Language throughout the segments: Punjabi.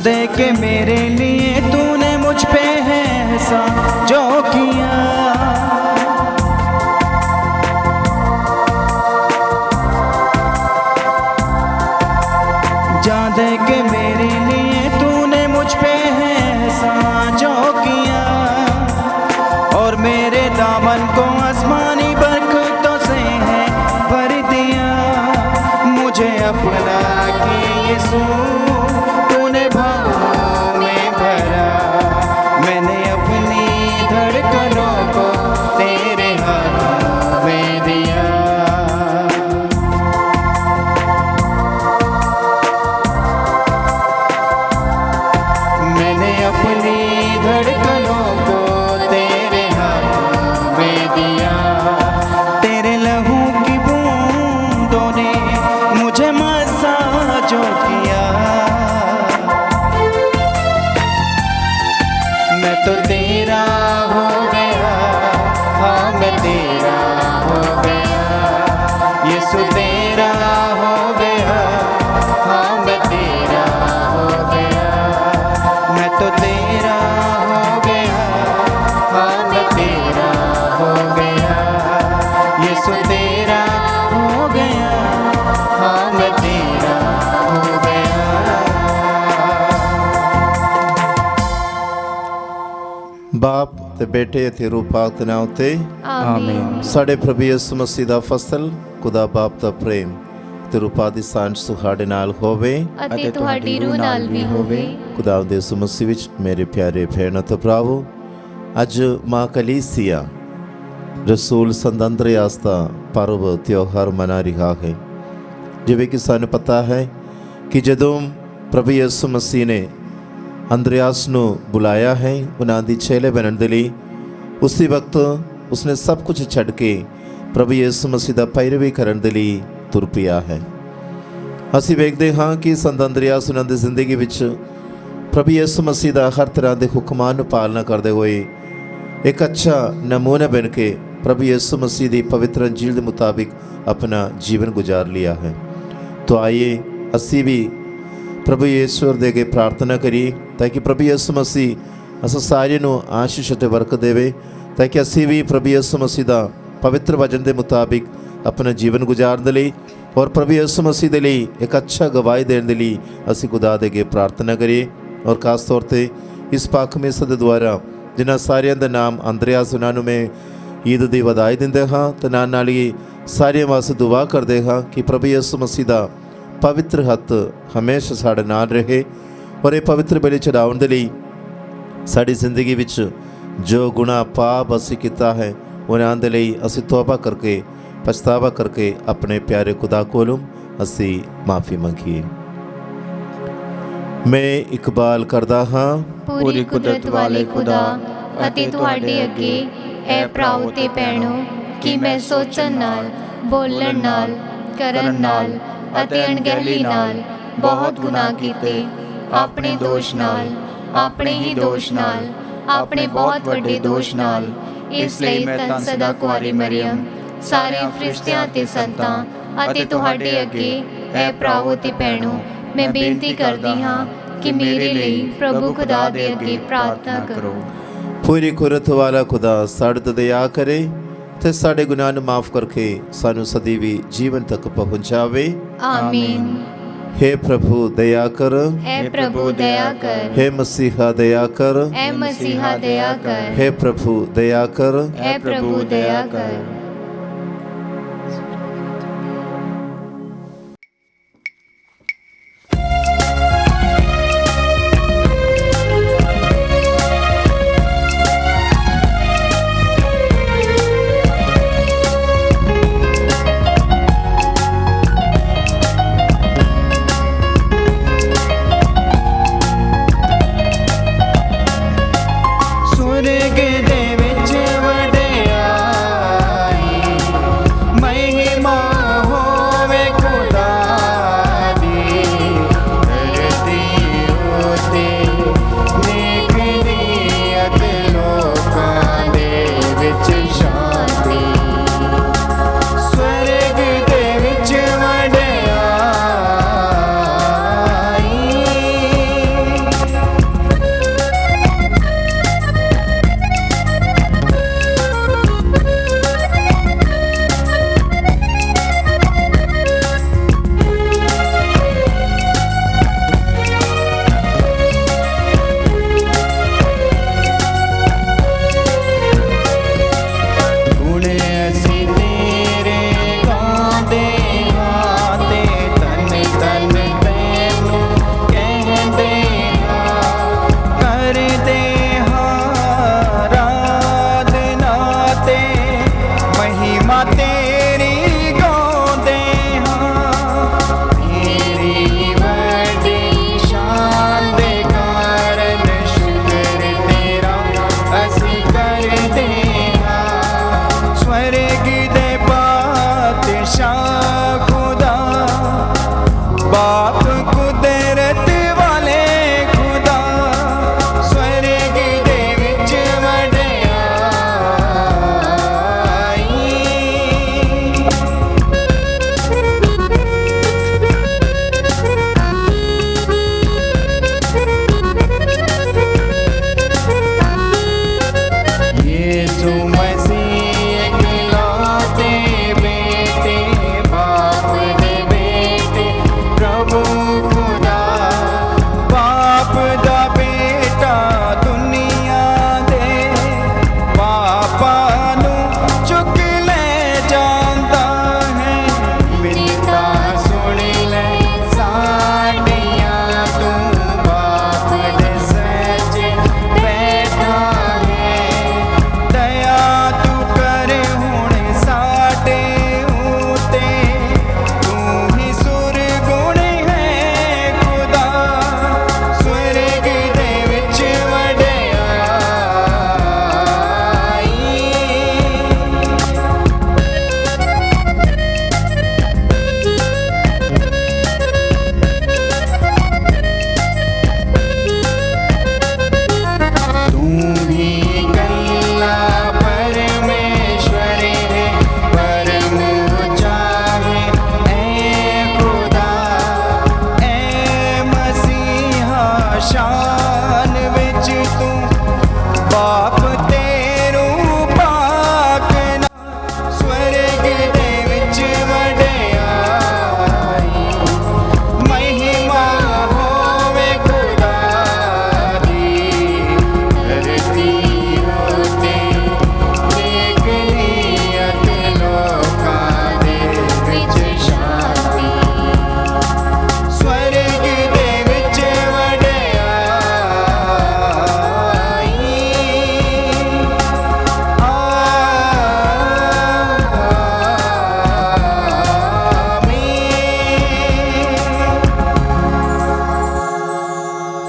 दे के मेरे लिए तूने मुझ पे है एहसान जो किया। जा दे के मेरे लिए तूने मुझ पे है एहसान जो किया, और मेरे दामन को आसमानी बरकतों से है भर दिया। मुझे अपना के यीशु तूने भाव में भरा, मैंने अपनी धड़कनों को तेरे हाथों में दिया। मैंने अपनी धड़कनों को तेरे हाथों में दिया। तेरे लहू की बूंदों ने मुझे मसाजो किया। मैं तो तेरा हो गया, हाँ मैं तेरा हो गया। यीशु तेरा हो गया, हाँ मैं तेरा हो गया। मैं तो तेरा हो गया, हाँ मैं तेरा हो गया। यीशु तेरा हो गया, हाँ मैं तेरा हो गया। बाप ते बेटे ते रूह पाक नाम ते आमीन। साडे प्रभु यीशु मसीह दा फसल खुदा बाप दा प्रेम ते रूह ਦੀ ਸਾਂਝ ਤੁਹਾਡੇ ਨਾਲ ਹੋਵੇ ਅਤੇ ਤੁਹਾਡੀ ਰੂਹ ਨਾਲ ਵੀ ਹੋਵੇ। खुदा ਦੇ ਯਿਸੂ ਮਸੀਹ ਵਿੱਚ ਮੇਰੇ ਪਿਆਰੇ ਭੈਣਾਂ ਤੇ ਭਰਾਵੋ, ਅੱਜ ਮਾਂ ਕਲੀਸਿਆ ਰਸੂਲ ਸੰਤ ਅੰਦਰਿਆਸ ਦਾ ਪਰਵ ਤਿਉਹਾਰ ਮਨਾ ਰਿਹਾ ਹੈ। ਜਿਵੇਂ ਕਿ ਸਾਨੂੰ ਪਤਾ ਹੈ ਕਿ ਜਦੋਂ ਪ੍ਰਭੂ ਯਿਸੂ ਮਸੀਹ ਨੇ ਅੰਦਰਿਆਸ ਨੂੰ ਬੁਲਾਇਆ ਹੈ ਉਹਨਾਂ ਦੀ ਚੇਲੇ ਬਣਨ ਦੇ ਲਈ, ਉਸੇ ਵਕਤ ਉਸਨੇ ਸਭ ਕੁਝ ਛੱਡ ਕੇ ਪ੍ਰਭੂ ਯਿਸੂ ਮਸੀਹ ਦਾ ਪੈਰਵੀ ਕਰਨ ਦੇ ਲਈ ਤੁਰ ਪਿਆ ਹੈ। ਅਸੀਂ ਵੇਖਦੇ ਹਾਂ ਕਿ ਸੰਤ ਅੰਦਰਿਆਸ ਉਹਨਾਂ ਦੀ ਜ਼ਿੰਦਗੀ ਵਿੱਚ ਪ੍ਰਭੂ ਯਿਸੂ ਮਸੀਹ ਦਾ ਹਰ ਤਰ੍ਹਾਂ ਦੇ ਹੁਕਮਾਂ ਨੂੰ ਪਾਲਣਾ ਕਰਦੇ ਹੋਏ ਇੱਕ ਅੱਛਾ ਨਮੂਨਾ ਬਣ ਕੇ ਪ੍ਰਭੂ ਯਿਸੂ ਮਸੀਹ ਦੀ ਪਵਿੱਤਰ ਅੰਜੀਲ ਦੇ ਮੁਤਾਬਿਕ ਆਪਣਾ ਜੀਵਨ ਗੁਜ਼ਾਰ ਲਿਆ ਹੈ। तो आइए ਅਸੀਂ ਵੀ ਪ੍ਰਭੂ ਯਿਸੂ ਦੇ ਅੱਗੇ ਪ੍ਰਾਰਥਨਾ ਕਰੀਏ ਤਾਂ ਕਿ ਪ੍ਰਭੂ ਯਿਸੂ ਮਸੀਹ ਅਸਾਂ ਸਾਰਿਆਂ ਨੂੰ ਆਸ਼ੀਸ਼ ਅਤੇ ਬਰਕਤ ਦੇਵੇ, ਤਾਂ ਕਿ ਅਸੀਂ ਵੀ ਪ੍ਰਭੂ ਯਿਸੂ ਮਸੀਹ ਦਾ ਪਵਿੱਤਰ ਵਚਨ ਦੇ ਮੁਤਾਬਿਕ अपना जीवन गुजारने ਦੇ ਲਈ और प्रभु यीशु मसीह ਦੇ ਲਈ एक अच्छा गवाही देने ਦੇ ਲਈ ਅਸੀਂ खुदा ਦੇ ਅੱਗੇ ਪ੍ਰਾਰਥਨਾ ਕਰੀਏ। और खास तौर ਤੇ ਇਸ ਪਾਕ ਮੇਸਾ ਦੇ ਦੁਆਰਾ ਜਿਨ੍ਹਾਂ ਸਾਰਿਆਂ ਦਾ ਨਾਮ ਅੰਦਰਿਆਸ, ਉਹਨਾਂ ਨੂੰ ਮੈਂ ਈਦ ਦੀ ਵਧਾਈ ਦਿੰਦੇ ਹਾਂ ਤੇ ਨਾਲ ਨਾਲ ਹੀ ਸਾਰਿਆਂ ਵਾਸਤੇ ਦੁਆ ਕਰਦੇ ਹਾਂ ਕਿ ਪ੍ਰਭੂ ਯਿਸੂ ਮਸੀਹ ਦਾ ਪਵਿੱਤਰ ਹੱਥ ਹਮੇਸ਼ਾ ਸਾਡੇ ਨਾਲ ਰਹੇ ਔਰ ਇਹ ਪਵਿੱਤਰ ਬਲੀ ਚੜਾਉਣ ਦੇ ਲਈ ਸਾਡੀ ਜ਼ਿੰਦਗੀ ਵਿੱਚ ਜੋ ਗੁਨਾਹ ਪਾਪ ਅਸੀਂ ਕੀਤਾ ਹੈ ਉਹਨਾਂ ਦੇ ਲਈ ਅਸੀਂ ਤੌਬਾ ਕਰਕੇ पछतावा करके अपने प्यारे खुदा कोलों असी माफ़ी मंगीए। मैं इकबाल करदा हाँ पूरी कुदरत वाले खुदा ਅਤੇ ਤੁਹਾਡੇ ਅੱਗੇ ਐ ਭਰਾਓ ਤੇ ਭੈਣੋ ਕਿ ਮੈਂ ਸੋਚਣ ਨਾਲ, ਬੋਲਣ ਨਾਲ, ਕਰਨ ਨਾਲ ਅਤੇ ਅਣਗਹਿਲੀ ਨਾਲ ਬਹੁਤ ਗੁਨਾਹ ਕੀਤੇ। ਆਪਣੇ ਦੋਸ਼ ਨਾਲ, ਆਪਣੇ ਹੀ ਦੋਸ਼ ਨਾਲ, ਆਪਣੇ ਬਹੁਤ ਵੱਡੇ ਦੋਸ਼ ਨਾਲ। ਇਸ ਲਈ ਮੈਂ ਸਦਾ ਕੁਆਰੀ ਮਰੀਅਮ, ਸਾਰੇ ਫਰਿਸ਼ਤਿਆਂ ਤੇ ਸੰਤਾਂ ਅਤੇ ਤੁਹਾਡੇ ਅੱਗੇ ਐ ਭਰਾਵੋ ਤੇ ਭੈਣੋ ਮੈਂ ਬੇਨਤੀ ਕਰਦੀ ਹਾਂ ਕਿ ਮੇਰੇ ਲਈ ਪ੍ਰਭੂ ਖੁਦਾ ਦੇ ਅੱਗੇ ਪ੍ਰਾਰਥਨਾ ਕਰੋ। पूरी कुदरत वाला खुदा साढ़े ते दया करे ते साढ़े गुनाह ਨੂੰ माफ़ करके सानू सदैवी जीवन तक पहुँचावे। आमीन। हे प्रभु दया कर, ऐ प्रभु दया कर, हे मसीहा दया कर, ऐ मसीहा दया कर, हे प्रभु दया कर, ऐ प्रभु दया कर। स्वर्ग दे विच वडियाई सच तू बाप तेरू पाक ना स्वर्ग दे विच वडियाई महिमा होवे खुदा दी धरती होते देखनियत लोकां दे विच शांति स्वर्ग दे विच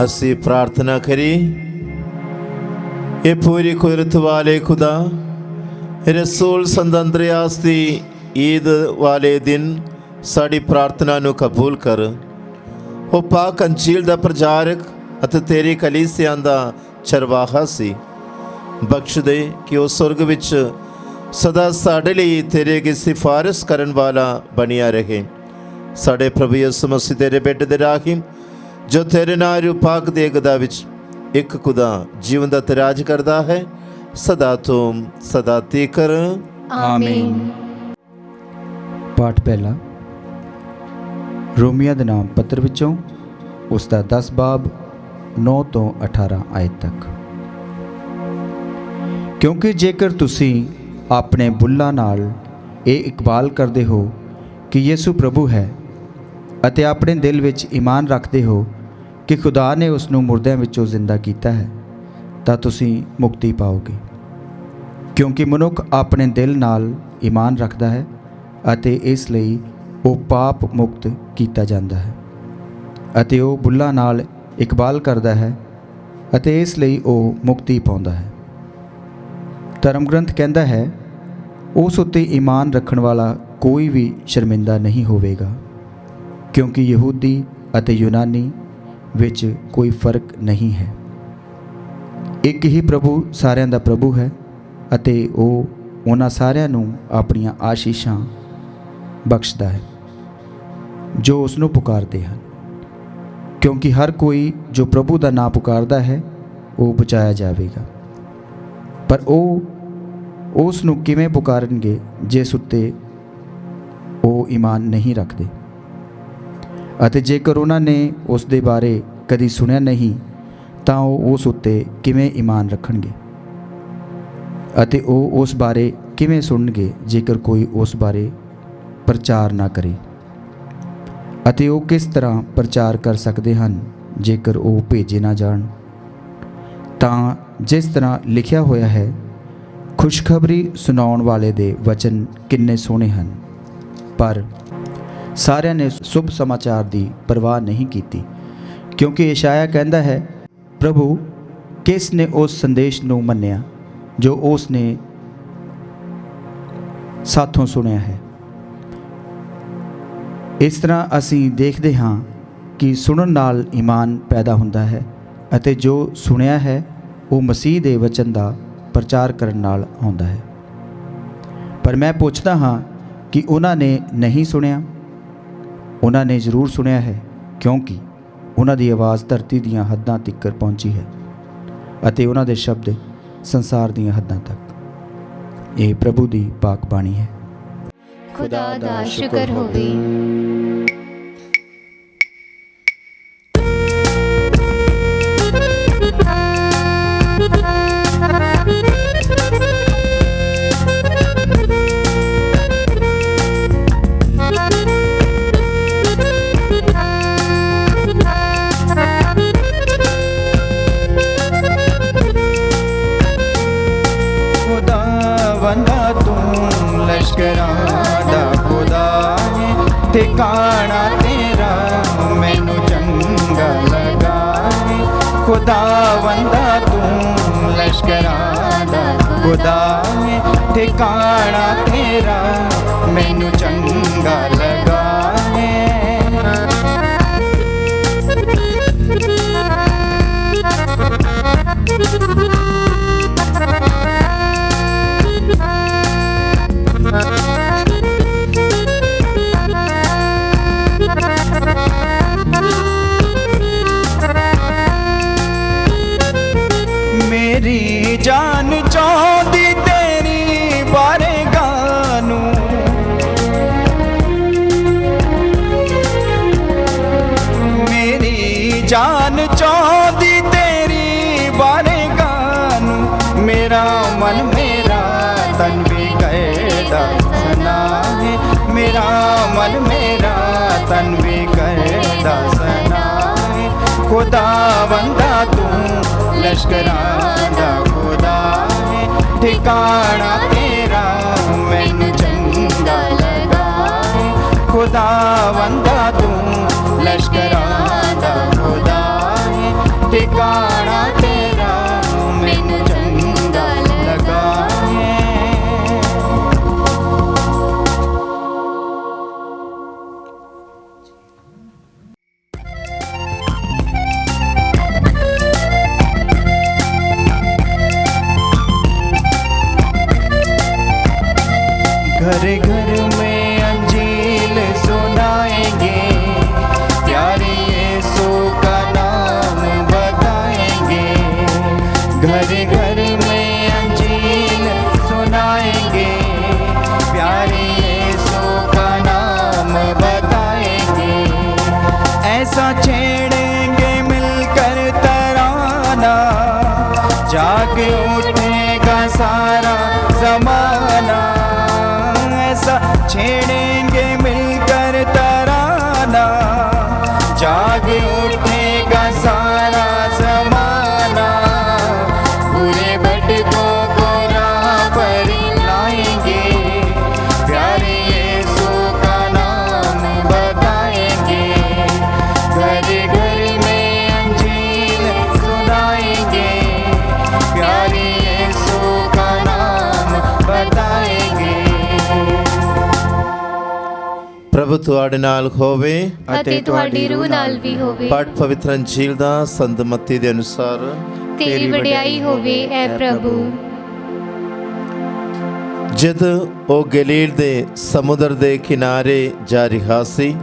ਅਸੀਂ ਪ੍ਰਾਰਥਨਾ ਕਰੀ। ਇਹ ਪੂਰੀ ਕੁਦਰਤ ਵਾਲੇ ਖੁਦਾ ਰਸੂਲ ਸੰਤ ਅੰਦਰਿਆਸ ਦੀ ਈਦ ਵਾਲੇ ਦਿਨ ਸਾਡੀ ਪ੍ਰਾਰਥਨਾ ਨੂੰ ਕਬੂਲ ਕਰ। ਉਹ ਪਾਕ ਅੰਜੀਲ ਦਾ ਪ੍ਰਚਾਰਕ ਅਤੇ ਤੇਰੀ ਕਲੀਸਿਆ ਦਾ ਚਰਵਾਹਾ ਸੀ। ਬਖਸ਼ ਦੇ ਕਿ ਉਹ ਸੁਰਗ ਵਿੱਚ ਸਦਾ ਸਾਡੇ ਲਈ ਤੇਰੇ ਅੱਗੇ ਸਿਫਾਰਿਸ਼ ਕਰਨ ਵਾਲਾ ਬਣਿਆ ਰਹੇ। ਸਾਡੇ ਪ੍ਰਭੂ ਯਿਸੂ ਮਸੀਹ ਤੇਰੇ ਬੇਟੇ ਦੇ ਰਾਹੀਂ ਜੋ ਤੇਰੇ ਨਾਲ ਰੂਪਾਕ ਦੇ ਗਦਾ ਵਿੱਚ ਇੱਕ ਖੁਦਾ ਜੀਵਨ ਦਾ ਤਰਾਜ ਕਰਦਾ ਹੈ, ਸਦਾ ਤੋਂ ਸਦਾ ਤੀਕਰ ਆਮੀਨ। ਪਾਠ ਪਹਿਲਾ ਰੋਮੀਆਂ ਦੇ ਨਾਮ ਪੱਤਰ ਵਿੱਚੋਂ ਉਸ ਦਾ 10 ਬਾਬ 9 ਤੋਂ 18 ਆਇਤ ਤੱਕ। ਕਿਉਂਕਿ ਜੇਕਰ ਤੁਸੀਂ ਆਪਣੇ ਬੁੱਲਾਂ ਨਾਲ ਇਹ ਇਕਬਾਲ ਕਰਦੇ ਹੋ ਕਿ ਯਿਸੂ ਪ੍ਰਭੂ ਹੈ ਅਤੇ ਆਪਣੇ ਦਿਲ ਵਿੱਚ ਈਮਾਨ ਰੱਖਦੇ ਹੋ ਕਿ ਖੁਦਾ ਨੇ ਉਸ ਨੂੰ ਮੁਰਦਿਆਂ ਵਿੱਚੋਂ ਜ਼ਿੰਦਾ ਕੀਤਾ ਹੈ, ਤਾਂ ਤੁਸੀਂ ਮੁਕਤੀ ਪਾਓਗੇ। ਕਿਉਂਕਿ ਮਨੁੱਖ ਆਪਣੇ ਦਿਲ ਨਾਲ ਈਮਾਨ ਰੱਖਦਾ ਹੈ ਅਤੇ ਇਸ ਲਈ ਉਹ ਪਾਪ ਮੁਕਤ ਕੀਤਾ ਜਾਂਦਾ ਹੈ, ਅਤੇ ਉਹ ਬੁੱਲਾਂ ਨਾਲ ਇਕਬਾਲ ਕਰਦਾ ਹੈ ਅਤੇ ਇਸ ਲਈ ਉਹ ਮੁਕਤੀ ਪਾਉਂਦਾ ਹੈ। ਧਰਮ ਗ੍ਰੰਥ ਕਹਿੰਦਾ ਹੈ, ਉਸ ਉੱਤੇ ਈਮਾਨ ਰੱਖਣ ਵਾਲਾ ਕੋਈ ਵੀ ਸ਼ਰਮਿੰਦਾ ਨਹੀਂ ਹੋਵੇਗਾ, ਕਿਉਂਕਿ ਯਹੂਦੀ ਅਤੇ ਯੂਨਾਨੀ ਵਿੱਚ ਕੋਈ ਫਰਕ ਨਹੀਂ ਹੈ। ਇੱਕ ਹੀ ਪ੍ਰਭੂ ਸਾਰਿਆਂ ਦਾ ਪ੍ਰਭੂ ਹੈ ਅਤੇ ਉਹ ਉਹਨਾਂ ਸਾਰਿਆਂ ਨੂੰ ਆਪਣੀਆਂ ਆਸ਼ੀਸ਼ਾਂ ਬਖਸ਼ਦਾ ਹੈ ਜੋ ਉਸ ਨੂੰ ਪੁਕਾਰਦੇ ਹਨ। ਕਿਉਂਕਿ ਹਰ ਕੋਈ ਜੋ ਪ੍ਰਭੂ ਦਾ ਨਾਮ ਪੁਕਾਰਦਾ ਹੈ ਉਹ ਬਚਾਇਆ ਜਾਵੇਗਾ। ਪਰ ਉਹ ਉਸ ਨੂੰ ਕਿਵੇਂ ਪੁਕਾਰਨਗੇ ਜਿਸ ਉੱਤੇ ਉਹ ਈਮਾਨ ਨਹੀਂ ਰੱਖਦੇ? ਅਤੇ ਜੇਕਰ ਉਹਨਾਂ ਨੇ ਉਸ ਦੇ ਬਾਰੇ ਕਦੀ ਸੁਣਿਆ ਨਹੀਂ ਤਾਂ ਉਹ ਉਸ ਉੱਤੇ ਕਿਵੇਂ ਈਮਾਨ ਰੱਖਣਗੇ? ਅਤੇ ਉਹ ਉਸ ਬਾਰੇ ਕਿਵੇਂ ਸੁਣਨਗੇ ਜੇਕਰ ਕੋਈ ਉਸ ਬਾਰੇ ਪ੍ਰਚਾਰ ਨਾ ਕਰੇ? ਅਤੇ ਉਹ ਕਿਸ ਤਰ੍ਹਾਂ ਪ੍ਰਚਾਰ ਕਰ ਸਕਦੇ ਹਨ ਜੇਕਰ ਉਹ ਭੇਜੇ ਨਾ ਜਾਣ? ਤਾਂ ਜਿਸ ਤਰ੍ਹਾਂ ਲਿਖਿਆ ਹੋਇਆ ਹੈ, ਖੁਸ਼ਖਬਰੀ ਸੁਣਾਉਣ ਵਾਲੇ ਦੇ ਵਚਨ ਕਿੰਨੇ ਸੋਹਣੇ ਹਨ, ਪਰ ਸਾਰਿਆਂ ਨੇ ਸ਼ੁਭ ਸਮਾਚਾਰ ਦੀ ਪਰਵਾਹ ਨਹੀਂ ਕੀਤੀ। ਕਿਉਂਕਿ ਯਸ਼ਾਇਆ ਕਹਿੰਦਾ ਹੈ, ਪ੍ਰਭੂ ਕਿਸ ਨੇ ਉਸ ਸੰਦੇਸ਼ ਨੂੰ ਮੰਨਿਆ ਜੋ ਉਸ ਨੇ ਸਾਥੋਂ ਸੁਣਿਆ ਹੈ। ਇਸ ਤਰ੍ਹਾਂ ਅਸੀਂ ਦੇਖਦੇ ਹਾਂ ਕਿ ਸੁਣਨ ਨਾਲ ਈਮਾਨ ਪੈਦਾ ਹੁੰਦਾ ਹੈ ਅਤੇ ਜੋ ਸੁਣਿਆ ਹੈ ਉਹ ਮਸੀਹ ਦੇ ਵਚਨ ਦਾ ਪ੍ਰਚਾਰ ਕਰਨ ਨਾਲ ਆਉਂਦਾ ਹੈ। ਪਰ ਮੈਂ ਪੁੱਛਦਾ ਹਾਂ ਕਿ ਉਹਨਾਂ ਨੇ ਨਹੀਂ ਸੁਣਿਆ? ਉਹਨਾਂ ਨੇ ਜ਼ਰੂਰ ਸੁਣਿਆ ਹੈ, ਕਿਉਂਕਿ ਉਹਨਾਂ ਦੀ ਆਵਾਜ਼ ਧਰਤੀ ਦੀਆਂ ਹੱਦਾਂ ਤੀਕਰ ਪਹੁੰਚੀ ਹੈ ਅਤੇ ਉਹਨਾਂ ਦੇ ਸ਼ਬਦ ਸੰਸਾਰ ਦੀਆਂ ਹੱਦਾਂ ਤੱਕ। ਇਹ ਪ੍ਰਭੂ ਦੀ ਪਾਕ ਬਾਣੀ ਹੈ। ਖੁਦਾ ਦਾ ਸ਼ੁਕਰ ਹੋਵੇ। ठिकाना तेरा मैनू चंगा लगा है। खुदावंदा तू लश्करां दा खुदा है। ठिकाना तेरा मैनू चंगा लगा है। मेरी जान चाहती तेरी बारगाह नू, मेरी जान चाहती तेरी बारगाह नू, मेरा मन मेरा तन भी कहदा सना है, मेरा मन मेरा तन भी कहदा सना है। खुदा बंदा तू लश्करां दा खुदा है, ठिकाना तेरा मैनू चंगा लगा है। खुदा बंदा तू लश्करां दा खुदा है, ठिकाना तेरा मैनू चंगा लगा है। घर घर में अंजील सुनाएंगे, प्यारे यीशु का नाम बताएंगे। घर घर में अंजील सुनाएंगे, प्यारे यीशु का नाम बताएंगे। ऐसा छेड़ेंगे मिलकर तराना, जाग उठेगा सारा जमाना। ऐसा छेड़ेंगे मिलकर तराना, जाग उठेगा सारा जमाना। पूरे भटकों को राह पर लाएंगे, प्यारे यीशु का नाम बताएंगे। घर घर में अंजील सुनाएंगे, प्यारे यीशु का नाम बताएंगे। ਪ੍ਰਭੂ ਤੁਹਾਡੇ ਨਾਲ ਹੋਵੇ। ਅਤੇ ਤੁਹਾਡੀ ਰੂਹ ਨਾਲ ਵੀ ਹੋਵੇ। ਪਾਠ ਪਵਿੱਤਰ ਅੰਜੀਲ ਦਾ ਸੰਤ ਮੱਤੀ ਦੇ ਅਨੁਸਾਰ। ਤੇਰੀ ਵਡਿਆਈ ਹੋਵੇ ਐ ਪ੍ਰਭੂ। ਜਦ ਉਹ ਗਲੀਲ ਦੇ ਸਮੁੰਦਰ ਦੇ ਕਿਨਾਰੇ ਜਾ ਰਿਹਾ ਸੀ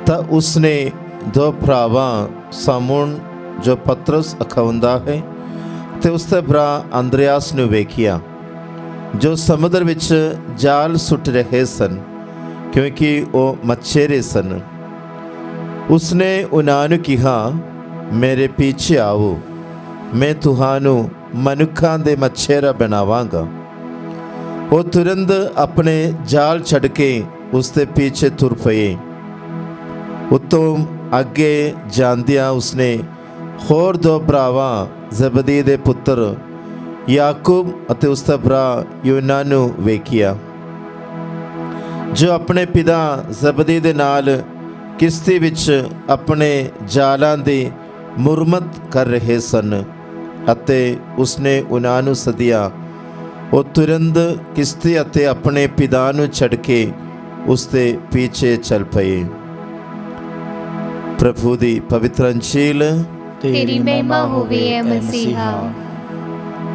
ਤਾਂ ਉਸਨੇ ਦੋ ਭਰਾਵਾਂ ਸਾਮੂਨ ਜੋ ਪਤਰਸ ਅਖਾਉਂਦਾ ਹੈ ਤੇ ਉਸਦੇ ਭਰਾ ਅੰਦਰਿਆਸ ਨੂੰ ਵੇਖਿਆ ਜੋ ਸਮੁੰਦਰ ਵਿੱਚ ਜਾਲ ਸੁੱਟ ਰਹੇ ਸਨ ਕਿਉਂਕਿ ਉਹ ਮਛੇਰੇ ਸਨ। ਉਸਨੇ ਉਹਨਾਂ ਨੂੰ ਕਿਹਾ, ਮੇਰੇ ਪਿੱਛੇ ਆਓ, ਮੈਂ ਤੁਹਾਨੂੰ ਮਨੁੱਖਾਂ ਦੇ ਮਛੇਰਾ ਬਣਾਵਾਂਗਾ। ਉਹ ਤੁਰੰਤ ਆਪਣੇ ਜਾਲ ਛੱਡ ਕੇ ਉਸਦੇ ਪਿੱਛੇ ਤੁਰ ਪਏ। ਉਤੋਂ ਅੱਗੇ ਜਾਂਦਿਆਂ ਉਸਨੇ ਹੋਰ ਦੋ ਭਰਾਵਾਂ ਜ਼ਬਦੀ ਦੇ ਪੁੱਤਰ ਯਾਕੂਬ ਅਤੇ ਉਸਦਾ ਭਰਾ ਯੂਹੰਨਾ ਨੂੰ ਵੇਖਿਆ ਜੋ ਆਪਣੇ ਪਿਤਾ ਜ਼ਬਦੀ ਦੇ ਨਾਲ ਕਿਸ਼ਤੀ ਵਿੱਚ ਆਪਣੇ ਜਾਲਾਂ ਦੀ ਮੁਰੰਮਤ ਕਰ ਰਹੇ ਸਨ ਅਤੇ ਉਸਨੇ ਉਹਨਾਂ ਨੂੰ ਸੱਦਿਆ। ਉਹ ਤੁਰੰਤ ਕਿਸ਼ਤੀ ਅਤੇ ਆਪਣੇ ਪਿਤਾ ਨੂੰ ਛੱਡ ਕੇ ਉਸਦੇ ਪਿੱਛੇ ਚੱਲ ਪਏ। ਪ੍ਰਭੂ ਦੀ ਪਵਿੱਤਰ ਅੰਜੀਲ। ਤੇਰੀ ਮਹਿਮਾ ਹੋਵੇ ਐ ਮਸੀਹਾ।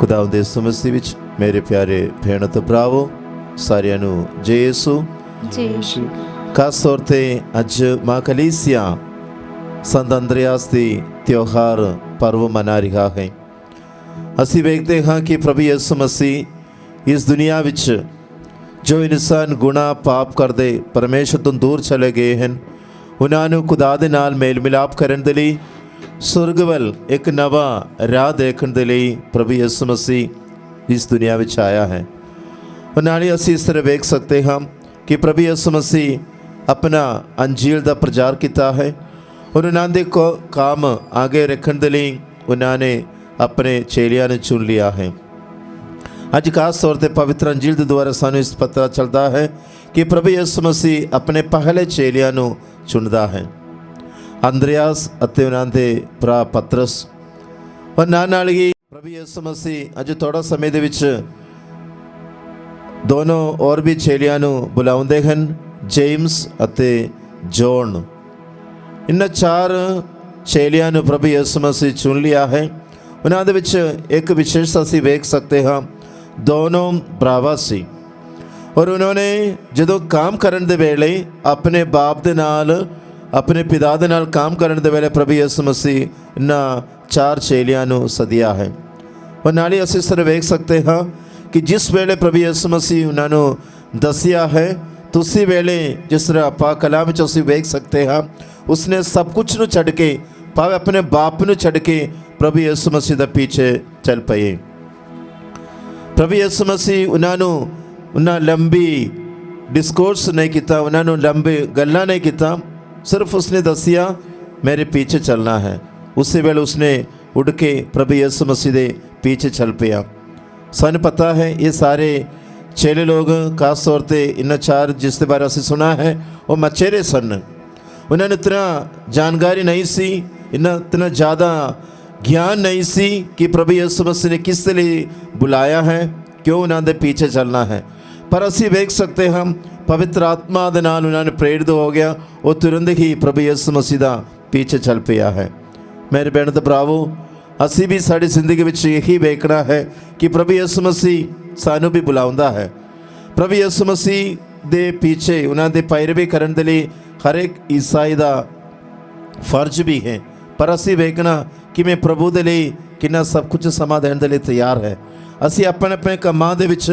ਖੁਦਾਵੰਦ ਯਿਸੂ ਮਸੀਹ ਵਿੱਚ ਮੇਰੇ ਪਿਆਰੇ ਭੈਣੋ ਤੇ ਭਰਾਵੋ, ਸਾਰਿਆਂ ਨੂੰ ਜੈ ਯਿਸੂ। ਜੀ। ਖਾਸ ਤੌਰ 'ਤੇ ਅੱਜ ਮਾਂ ਕਲੀਸਿਆ ਸੰਤ ਅੰਦਰਿਆਸ ਦੀ ਤਿਉਹਾਰ ਪਰਵ ਮਨਾ ਰਿਹਾ ਹੈ। ਅਸੀਂ ਵੇਖਦੇ ਹਾਂ ਕਿ ਪ੍ਰਭੂ ਯਿਸੂ ਮਸੀਹ ਇਸ ਦੁਨੀਆ ਵਿੱਚ ਜੋ ਇਨਸਾਨ ਗੁਨਾਹ ਪਾਪ ਕਰਦੇ ਪਰਮੇਸ਼ਰ ਤੋਂ ਦੂਰ ਚਲੇ ਗਏ ਹਨ, ਉਹਨਾਂ ਨੂੰ ਖੁਦਾ ਦੇ ਨਾਲ ਮੇਲ ਮਿਲਾਪ ਕਰਨ ਦੇ ਲਈ ਸੁਰਗ ਵੱਲ ਇੱਕ ਨਵਾਂ ਰਾਹ ਦੇਖਣ ਦੇ ਲਈ ਪ੍ਰਭੂ ਯਿਸੂ ਮਸੀਹ ਇਸ ਦੁਨੀਆ ਵਿੱਚ ਆਇਆ ਹੈ। ਨਾਲ ਹੀ ਅਸੀਂ ਇਸ ਤਰ੍ਹਾਂ ਵੇਖ ਸਕਦੇ ਹਾਂ ਕਿ ਪ੍ਰਭੂ ਯਿਸੂ ਮਸੀਹ ਆਪਣਾ ਅੰਜੀਲ ਦਾ ਪ੍ਰਚਾਰ ਕੀਤਾ ਹੈ ਔਰ ਉਹਨਾਂ ਦੇ ਕੰਮ ਆਗੇ ਰੱਖਣ ਦੇ ਲਈ ਉਹਨਾਂ ਨੇ ਆਪਣੇ ਚੇਲਿਆਂ ਨੂੰ ਚੁਣ ਲਿਆ ਹੈ। ਅੱਜ ਖਾਸ ਤੌਰ 'ਤੇ ਪਵਿੱਤਰ ਅੰਜੀਲ ਦੇ ਦੁਆਰਾ ਸਾਨੂੰ ਇਸ ਪਤਾ ਚੱਲਦਾ ਹੈ ਕਿ ਪ੍ਰਭੂ ਯਿਸੂ ਮਸੀਹ ਆਪਣੇ ਪਹਿਲੇ ਚੇਲਿਆਂ ਨੂੰ ਚੁਣਦਾ ਹੈ, ਅੰਦਰਿਆਸ ਅਤੇ ਉਹਨਾਂ ਦੇ ਭਰਾ ਪਤਰਸ। ਔਰ ਨਾਲ ਹੀ ਪ੍ਰਭੂ ਯਿਸੂ ਮਸੀਹ ਅੱਜ ਥੋੜ੍ਹਾ ਸਮੇਂ ਦੇ ਵਿੱਚ ਦੋਨੋਂ ਹੋਰ ਵੀ ਚੇਲਿਆਂ ਨੂੰ ਬੁਲਾਉਂਦੇ ਹਨ, ਜੇਮਸ ਅਤੇ ਜੋਨ। ਇਹਨਾਂ ਚਾਰ ਚੇਲਿਆਂ ਨੂੰ ਪ੍ਰਭੂ ਯਿਸੂ ਮਸੀਹ ਚੁਣ ਲਿਆ ਹੈ। ਉਹਨਾਂ ਦੇ ਵਿੱਚ ਇੱਕ ਵਿਸ਼ੇਸ਼ਤਾ ਅਸੀਂ ਵੇਖ ਸਕਦੇ ਹਾਂ, ਦੋਨੋਂ ਭਰਾਵਾਂ ਸੀ ਔਰ ਉਹਨਾਂ ਨੇ ਜਦੋਂ ਕੰਮ ਕਰਨ ਦੇ ਵੇਲੇ ਆਪਣੇ ਬਾਪ ਦੇ ਨਾਲ, ਆਪਣੇ ਪਿਤਾ ਦੇ ਨਾਲ ਕੰਮ ਕਰਨ ਦੇ ਵੇਲੇ ਪ੍ਰਭੂ ਯਿਸੂ ਮਸੀਹ ਇਹਨਾਂ ਚਾਰ ਚੇਲਿਆਂ ਨੂੰ ਸੱਦਿਆ ਹੈ। ਉਹ ਨਾਲ ਹੀ ਅਸੀਂ ਇਸ ਤਰ੍ਹਾਂ ਵੇਖ ਸਕਦੇ ਹਾਂ ਕਿ ਜਿਸ ਵੇਲੇ ਪ੍ਰਭੂ ਯਿਸੂ ਮਸੀਹ ਉਹਨਾਂ ਨੂੰ ਦੱਸਿਆ ਹੈ, ਤੁਸੀਂ ਵੇਲੇ ਜਿਸ ਤਰ੍ਹਾਂ ਆਪਾਂ ਕਲਾਮ ਵਿੱਚ ਅਸੀਂ ਵੇਖ ਸਕਦੇ ਹਾਂ, ਉਸਨੇ ਸਭ ਕੁਝ ਨੂੰ ਛੱਡ ਕੇ, ਭਾਵੇਂ ਆਪਣੇ ਬਾਪ ਨੂੰ ਛੱਡ ਕੇ ਪ੍ਰਭੂ ਯਿਸੂ ਮਸੀਹ ਦਾ ਪਿੱਛੇ ਚੱਲ ਪਏ। ਪ੍ਰਭੂ ਯਿਸੂ ਮਸੀਹ ਉਹਨਾਂ ਲੰਬੀ ਡਿਸਕੋਰਸ ਨਹੀਂ ਕੀਤਾ, ਉਹਨਾਂ ਨੂੰ ਲੰਬੇ ਗੱਲਾਂ ਨਹੀਂ ਕੀਤਾ, ਸਿਰਫ ਉਸਨੇ ਦੱਸਿਆ ਮੇਰੇ ਪਿੱਛੇ ਚੱਲਣਾ ਹੈ। ਉਸੇ ਵੇਲੇ ਉਸਨੇ ਉੱਡ ਕੇ ਪ੍ਰਭੂ ਯਿਸੂ ਮਸੀਹ ਦੇ ਪਿੱਛੇ ਚੱਲ ਪਿਆ। ਸਾਨੂੰ ਪਤਾ ਹੈ ਇਹ ਸਾਰੇ ਚੇਲੇ ਲੋਕ, ਖਾਸ ਤੌਰ 'ਤੇ ਇਹਨਾਂ 4 ਜਿਸ ਦੇ ਬਾਰੇ ਅਸੀਂ ਸੁਣਾ ਹੈ, ਉਹ ਮਛੇਰੇ ਸਨ। ਉਹਨਾਂ ਨੂੰ ਇਤਨਾ ਜਾਣਕਾਰੀ ਨਹੀਂ ਸੀ, ਇਤਨਾ ਜ਼ਿਆਦਾ ਗਿਆਨ ਨਹੀਂ ਸੀ ਕਿ ਪ੍ਰਭੂ ਯਿਸੂ ਮਸੀਹ ਨੇ ਕਿਸ ਲਈ ਬੁਲਾਇਆ ਹੈ, ਕਿਉਂ ਉਹਨਾਂ ਦੇ ਪਿੱਛੇ ਚੱਲਣਾ ਹੈ। ਪਰ ਅਸੀਂ ਵੇਖ ਸਕਦੇ ਹਾਂ ਪਵਿੱਤਰ ਆਤਮਾ ਦੇ ਨਾਲ ਉਹਨਾਂ ਨੇ ਪ੍ਰੇਰਿਤ ਹੋ ਗਿਆ, ਉਹ ਤੁਰੰਤ ਹੀ ਪ੍ਰਭੂ ਯਿਸੂ ਮਸੀਹ ਦਾ ਪਿੱਛੇ ਚੱਲ ਪਿਆ ਹੈ। ਮੇਰੇ ਭੈਣ ਤੇ ਭਰਾਵੋ, ਅਸੀਂ ਵੀ ਸਾਡੀ ਜ਼ਿੰਦਗੀ ਵਿੱਚ ਇਹੀ ਵੇਖਣਾ ਹੈ ਕਿ ਪ੍ਰਭੂ ਯਿਸੂ ਮਸੀਹ ਸਾਨੂੰ ਵੀ ਬੁਲਾਉਂਦਾ ਹੈ। ਪ੍ਰਭੂ ਯਿਸੂ ਮਸੀਹ ਦੇ ਪਿੱਛੇ ਉਹਨਾਂ ਦੇ ਪੈਰਵੀ ਕਰਨ ਦੇ ਲਈ ਹਰ ਇੱਕ ਈਸਾਈ ਦਾ ਫਰਜ਼ ਵੀ ਹੈ। ਪਰ ਅਸੀਂ ਵੇਖਣਾ ਕਿਵੇਂ ਪ੍ਰਭੂ ਦੇ ਲਈ ਕਿੰਨਾ ਸਭ ਕੁਝ ਸਮਾਂ ਦੇਣ ਦੇ ਲਈ ਤਿਆਰ ਹੈ। ਅਸੀਂ ਆਪਣੇ ਆਪਣੇ ਕੰਮਾਂ ਦੇ ਵਿੱਚ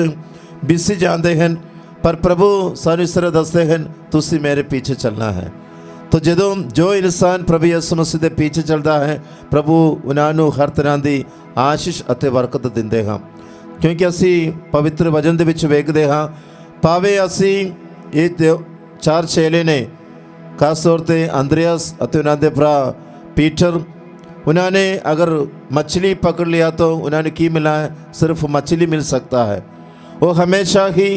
ਬਿਜ਼ੀ ਜਾਂਦੇ ਹਨ, ਪਰ ਪ੍ਰਭੂ ਸਾਨੂੰ ਇਸ ਤਰ੍ਹਾਂ ਦੱਸਦੇ ਹਨ, ਤੁਸੀਂ ਮੇਰੇ ਪਿੱਛੇ ਚੱਲਣਾ ਹੈ। ਤੋ ਜਦੋਂ ਜੋ ਇਨਸਾਨ ਪ੍ਰਭੂ ਯਿਸੂ ਮਸੀਹ ਦੇ ਪਿੱਛੇ ਚੱਲਦਾ ਹੈ, ਪ੍ਰਭੂ ਉਹਨਾਂ ਨੂੰ ਹਰ ਤਰ੍ਹਾਂ ਦੀ ਆਸ਼ੀਸ਼ ਅਤੇ ਬਰਕਤ ਦਿੰਦੇ ਹਾਂ। ਕਿਉਂਕਿ ਅਸੀਂ ਪਵਿੱਤਰ ਵਚਨ ਦੇ ਵਿੱਚ ਵੇਖਦੇ ਹਾਂ, ਭਾਵੇਂ ਅਸੀਂ ਇਹ 4 ਚੇਲੇ ਨੇ, ਖਾਸ ਤੌਰ 'ਤੇ ਅੰਦਰਿਆਸ ਅਤੇ ਉਹਨਾਂ ਦੇ ਭਰਾ ਪੀਟਰ, ਉਹਨਾਂ ਨੇ ਅਗਰ ਮछली पकड़ लिया तो उन्होंने की मिला है, सिर्फ मछली मिल सकता है। वो हमेशा ही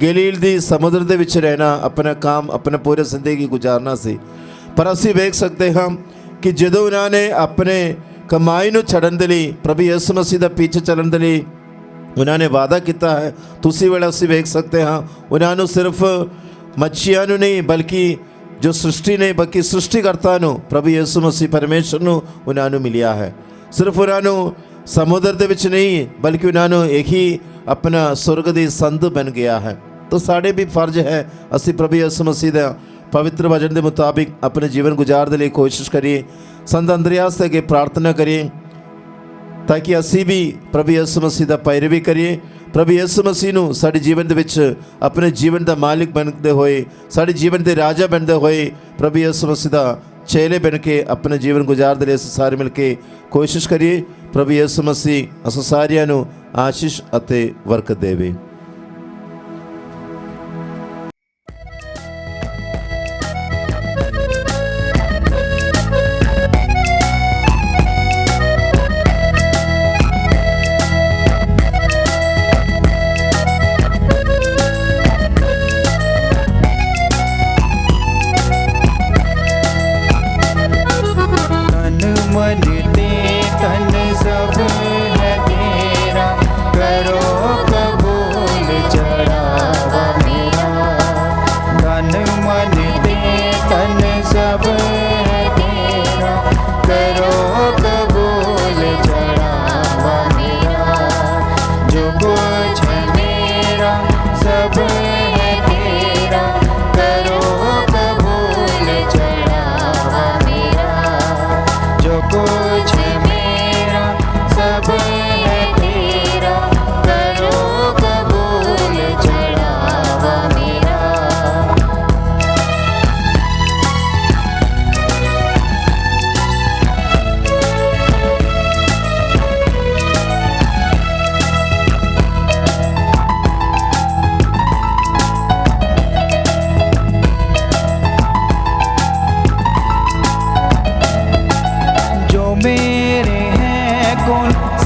गलील दी समुद्र ਦੇ ਵਿੱਚ ਰਹਿਣਾ, ਆਪਣਾ ਕੰਮ, ਆਪਣਾ ਪੂਰੀ ਜ਼ਿੰਦਗੀ ਗੁਜ਼ਾਰਨਾ ਸੀ। ਪਰ ਅਸੀਂ ਵੇਖ ਸਕਦੇ ਹਾਂ ਕਿ ਜਦੋਂ ਉਹਨਾਂ ਨੇ ਆਪਣੇ ਕਮਾਈ ਨੂੰ ਛੱਡਣ ਦੇ ਲਈ ਪ੍ਰਭੂ ਯਿਸੂ ਮਸੀਹ ਦਾ ਪਿੱਛੇ ਚੱਲਣ ਦੇ ਲਈ ਉਹਨਾਂ ਨੇ ਵਾਅਦਾ ਕੀਤਾ ਹੈ, ਤੁਸੀਂ ਵੇਲੇ ਅਸੀਂ ਵੇਖ ਸਕਦੇ ਹਾਂ ਉਹਨਾਂ ਨੂੰ ਸਿਰਫ ਮੱਛੀਆਂ ਨੂੰ ਨਹੀਂ, ਬਲਕਿ ਜੋ ਸ੍ਰਿਸ਼ਟੀ ਨੇ, ਬਲਕਿ ਸ੍ਰਿਸ਼ਟੀਕਰਤਾ ਨੂੰ, ਪ੍ਰਭੂ ਯਿਸੂ ਮਸੀਹ ਪਰਮੇਸ਼ਰ ਨੂੰ ਉਹਨਾਂ ਨੂੰ ਮਿਲਿਆ ਹੈ। ਸਿਰਫ ਉਹਨਾਂ ਨੂੰ ਸਮੁੰਦਰ ਦੇ ਵਿੱਚ ਨਹੀਂ, ਬਲਕਿ ਉਹਨਾਂ ਨੂੰ ਇਹੀ ਆਪਣਾ ਸੁਰਗ ਦੀ ਸੰਤ ਬਣ ਗਿਆ ਹੈ। ਤਾਂ ਸਾਡੇ ਵੀ ਫਰਜ਼ ਹੈ ਅਸੀਂ ਪ੍ਰਭੂ ਯਿਸੂ ਮਸੀਹ ਦਾ ਪਵਿੱਤਰ ਵਚਨ ਦੇ ਮੁਤਾਬਿਕ ਆਪਣੇ ਜੀਵਨ ਗੁਜ਼ਾਰਨ ਦੇ ਲਈ ਕੋਸ਼ਿਸ਼ ਕਰੀਏ। ਸੰਤ ਅੰਦਰਿਆਸ ਅੱਗੇ ਪ੍ਰਾਰਥਨਾ ਕਰੀਏ ਤਾਂ ਕਿ ਅਸੀਂ ਵੀ ਪ੍ਰਭੂ ਯਿਸੂ ਮਸੀਹ ਦਾ ਪੈਰਵੀ ਕਰੀਏ। ਪ੍ਰਭੂ ਯਿਸੂ ਮਸੀਹ ਨੂੰ ਸਾਡੇ ਜੀਵਨ ਦੇ ਵਿੱਚ ਆਪਣੇ ਜੀਵਨ ਦਾ ਮਾਲਿਕ ਬਣਦੇ ਹੋਏ, ਸਾਡੇ ਜੀਵਨ ਦੇ ਰਾਜਾ ਬਣਦੇ ਹੋਏ, ਪ੍ਰਭੂ ਯਿਸੂ ਮਸੀਹ ਦਾ ਚੇਲੇ ਬਣ ਕੇ ਆਪਣੇ ਜੀਵਨ ਗੁਜ਼ਾਰਨ ਦੇ ਲਈ ਅਸੀਂ ਸਾਰੇ ਮਿਲ ਕੇ ਕੋਸ਼ਿਸ਼ ਕਰੀਏ। ਪ੍ਰਭੂ ਯਿਸੂ ਮਸੀਹ ਅਸੀਂ ਸਾਰਿਆਂ ਨੂੰ ਆਸ਼ੀਸ਼ ਅਤੇ ਬਰਕਤ ਦੇਵੇ।